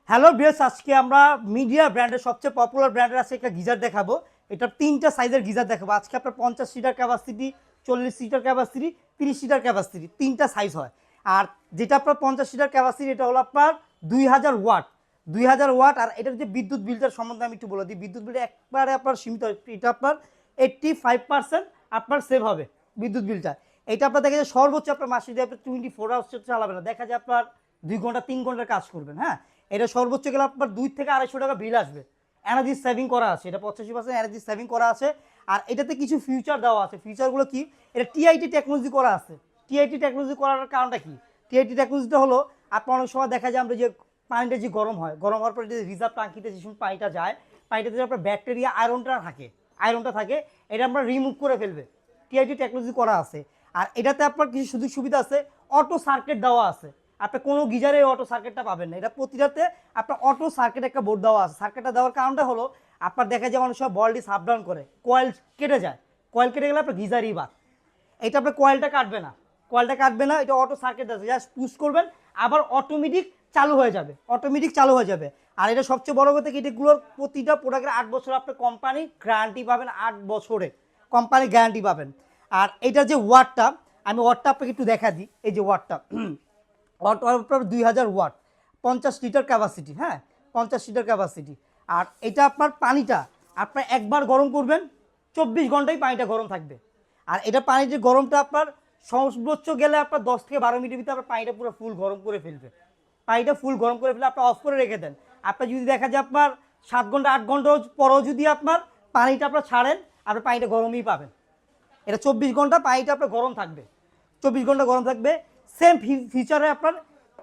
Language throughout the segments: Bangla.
হ্যালো ভিউয়ার্স, আজকে আমরা মিডিয়া ব্র্যান্ডের সবচেয়ে পপুলার ব্র্যান্ডের আছে একটা গিজার দেখাবো। এটা তিনটা সাইজের গিজার দেখাবো আজকে। আপনার 50 litre capacity, 40 litre capacity, 30 litre capacity, তিনটা সাইজ হয়। আর যেটা আপনার 50 লিটার ক্যাপাসিটি এটা হলো আপনার 2000 ওয়াট। 2000 ওয়াট। আর এটার যে বিদ্যুৎ বিলটার সম্বন্ধে আমি একটু বলে দিই। বিদ্যুৎ বিলটা একবারে আপনার সীমিত, এটা আপনার 85% আপনার সেভ হবে বিদ্যুৎ বিলটা। এটা আপনার দেখা যায় সর্বোচ্চ আপনার মাসে যদি আপনি 24 আওয়ার্স চালাবেন না, দেখা যায় আপনার 2 ঘন্টা 3 ঘন্টার কাজ করবেন। হ্যাঁ, এটা সর্বোচ্চ গেলে আপনার 2 থেকে 250 টাকা বিল আসবে। এনার্জি সেভিং করা আছে, এটা 85% এনার্জি সেভিং করা আছে। আর এটাতে কিছু ফিউচার দেওয়া আছে। ফিউচারগুলো কি? এটা টিআইটি টেকনোলজি করা আছে। টিআইটি টেকনোলজি করার কারণটা কি? টিআইটি টেকনোলজিটা হলো আপনার অনেক সময় দেখা যায় আমরা যে পানিটা যে গরম হয়, গরম হওয়ার পরে যে রিজার্ভ টাঙ্কিতে যে সময় পানিটা যায়, পানিটাতে যে আপনার ব্যাকটেরিয়া আয়রনটা থাকে, এটা আমরা রিমুভ করে ফেলবে। টিআইটি টেকনোলজি করা আছে। আর এটাতে আপনার কিছু সুযোগ সুবিধা আছে। অটো সার্কিট দেওয়া আছে। আপনি কোনো গিজারে অটো সার্কিটটা পাবেন না। এটা প্রতিটাতে আপনার অটো সার্কিট একটা বোর্ড দেওয়া আছে। সার্কিটটা দেওয়ার কারণটা হলো আপনার দেখা যায় অনেক সময় বলটি সাপ ডাউন করে, কয়েল কেটে যায়। কয়েল কেটে গেলে আপনার গিজারই বাদ। এটা আপনার কয়েলটা কাটবে না, এটা অটো সার্কিট আছে। জাস্ট পুশ করবেন, আবার অটোমেটিক চালু হয়ে যাবে। আর এটা সবচেয়ে বড় কথা কি, এগুলোর প্রতিটা প্রোডাক্টের 8 বছর আপনি কোম্পানি গ্যারান্টি পাবেন। 8 বছরে কোম্পানি গ্যারান্টি পাবেন। আর এটা যে ওয়াটটা, আমি ওয়াটটা আপনাকে একটু দেখা দিই। এই যে ওয়াটটা, ওয়াট আপনার 2000 ওয়াট, 50 লিটার ক্যাপাসিটি। হ্যাঁ, 50 লিটার ক্যাপাসিটি। আর এটা আপনার পানিটা আপনার একবার গরম করবেন, 24 ঘন্টাই পানিটা গরম থাকবে। আর এটা পানির যে গরমটা আপনার সর্বোচ্চ গেলে আপনার 10 থেকে 12 মিনিটের ভিতরে আপনার পানিটা পুরো ফুল গরম করে ফেলবে। পানিটা ফুল গরম করে ফেলে আপনার অফ করে রেখে দেন। আপনার যদি দেখা যায় আপনার 7 ঘন্টা 8 ঘন্টা পরেও যদি আপনার পানিটা আপনার ছাড়েন, আপনার পানিটা গরমই পাবেন। এটা 24 ঘন্টা পানিটা আপনার গরম থাকবে, 24 ঘন্টা গরম থাকবে। সেম ফিচারে আপনার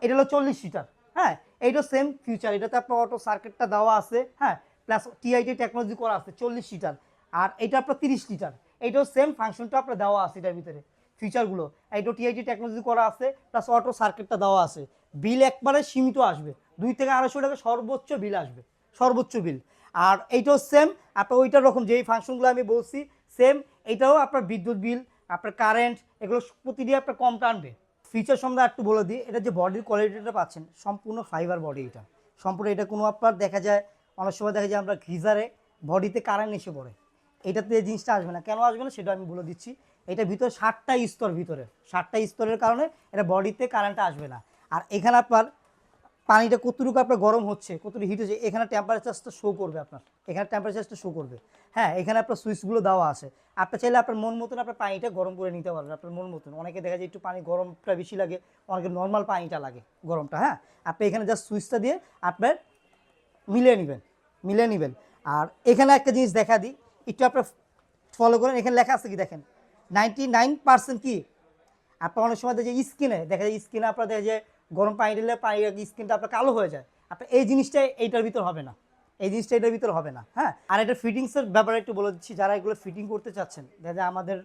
এটা হলো 40 লিটার। হ্যাঁ, এইটা সেম ফিচার। এটাতে আপনার অটো সার্কিটটা দেওয়া আছে। হ্যাঁ, প্লাস টিআইটি টেকনোলজি করা আছে। 40 লিটার। আর এটা আপনার 30 লিটার। এইটাও সেম ফাংশনটা আপনার দেওয়া আছে এটার ভিতরে। ফিচারগুলো এইটাও টিআইটি টেকনোলজি করা আছে, প্লাস অটো সার্কিটটা দেওয়া আছে। বিল একবারে সীমিত আসবে, 2 থেকে 250 টাকা সর্বোচ্চ বিল আসবে, সর্বোচ্চ বিল। আর এইটাও সেম আপনার ওইটার রকম যেই ফাংশনগুলো আমি বলছি সেম। এইটাও আপনার বিদ্যুৎ বিল, আপনার কারেন্ট, এগুলো প্রতিটি আপনার কম টানবে। ফিচার সম্বন্ধে একটু বলে দিই। এটা যে বডির কোয়ালিটিটা পাচ্ছেন সম্পূর্ণ ফাইবার বডি। এটা সম্পূর্ণ, এটা কোনো আপনার দেখা যায় অনেক সময় দেখা যায় আমরা গিজারে বডিতে কারেন্ট এসে পড়ে, এটাতে এই জিনিসটা আসবে না। কেন আসবে না সেটা আমি বলে দিচ্ছি। এটার ভিতরে 7টা স্তর, ভিতরে 7টা স্তরের কারণে এটা বডিতে কারেন্টটা আসবে না। আর এখানে আপনার পানিটা কতটুকু আপনার গরম হচ্ছে, কতটুকু হিট হচ্ছে, এখানে টেম্পারেচারটা শো করবে আপনার। এখানে টেম্পারেচারটা শো করবে। হ্যাঁ, এখানে আপনার সুইচগুলো দেওয়া আছে। আপনি চাইলে আপনার মন মতন আপনার পানিটা গরম করে নিতে পারবেন, আপনার মন মতন। অনেকে দেখা যায় একটু পানি গরমটা বেশি লাগে, অনেকে নর্মাল পানিটা লাগে গরমটা। হ্যাঁ, আপনি এখানে জাস্ট সুইচটা দিয়ে আপনার মিলিয়ে নেবেন। আর এখানে একটা জিনিস দেখা দিই, একটু আপনার ফলো করেন। এখানে লেখা আছে কি দেখেন, 99% কি আপনার অনেক সময় দেখা যায় স্কিনে আপনার দেখা যায় গরম পানি দিলে পানি স্কিনটা আপনার কালো হয়ে যায়। আপনার এই জিনিসটা এইটার ভিতর হবে না, এটার ভিতর হবে না। হ্যাঁ, আর এটা ফিটিংসের ব্যাপারে একটু বলে দিচ্ছি। যারা এগুলো ফিটিং করতে চাচ্ছেন, দেখা যায় আমাদের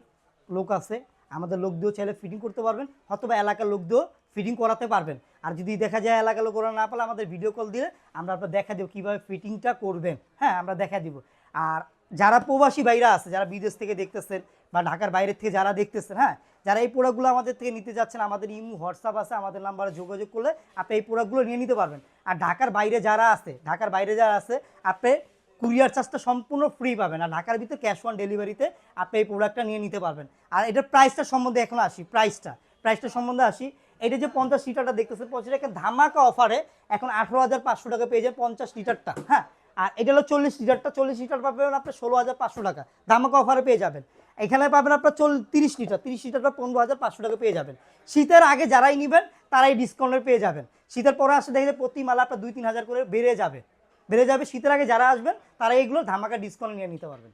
লোক আছে, আমাদের লোক দিয়েও চাইলে ফিটিং করতে পারবেন, অথবা এলাকার লোক দিয়েও ফিটিং করাতে পারবেন। আর যদি দেখা যায় এলাকার লোক করা না পারলে আমাদের ভিডিও কল দিলে আমরা আপনার দেখা দেবো কীভাবে ফিটিংটা করবেন। হ্যাঁ, আমরা দেখা দিব। আর যারা প্রবাসী ভাইরা আছে, যারা বিদেশ থেকে দেখতেছেন বা ঢাকার বাইরের থেকে যারা দেখতেছেন, হ্যাঁ, যারা এই প্রোডাক্টগুলো আমাদের থেকে নিতে যাচ্ছেন, আমাদের ইমো হোয়াটসঅ্যাপ আছে, আমাদের নাম্বারে যোগাযোগ করলে আপনি এই প্রোডাক্টগুলো নিয়ে নিতে পারবেন। আর ঢাকার বাইরে যারা আছে আপনি কুরিয়ার চার্জটা সম্পূর্ণ ফ্রি পাবেন। আর ঢাকার ভিতরে ক্যাশ অন ডেলিভারিতে আপনি এই প্রোডাক্টটা নিয়ে নিতে পারবেন। আর এটার প্রাইসটা সম্বন্ধে এখন আসি। প্রাইসটা সম্বন্ধে আসি। এটা যে 50 লিটারটা দেখতেছেন, 50 টাকা ধামাকা অফারে এখন 18,500 টাকা পেয়ে যায় 50 লিটারটা। হ্যাঁ, আর এটা হলো 40 লিটারটা। 40 লিটার পাবেন আপনি 16,500 টাকা ধামাকা অফারে পেয়ে যাবেন। এখানে পাবেন আপনার 30 লিটারটা 15,500 টাকা পেয়ে যাবেন। শীতের আগে যারাই নেবেন তারাই ডিসকাউন্টে পেয়ে যাবেন। শীতের পরে আসে দেখে প্রতি মালা আপনার 2-3 হাজার করে বেড়ে যাবে। শীতের আগে যারা আসবেন তারা এইগুলো ধামাকা ডিসকাউন্ট নিয়ে নিতে পারবেন।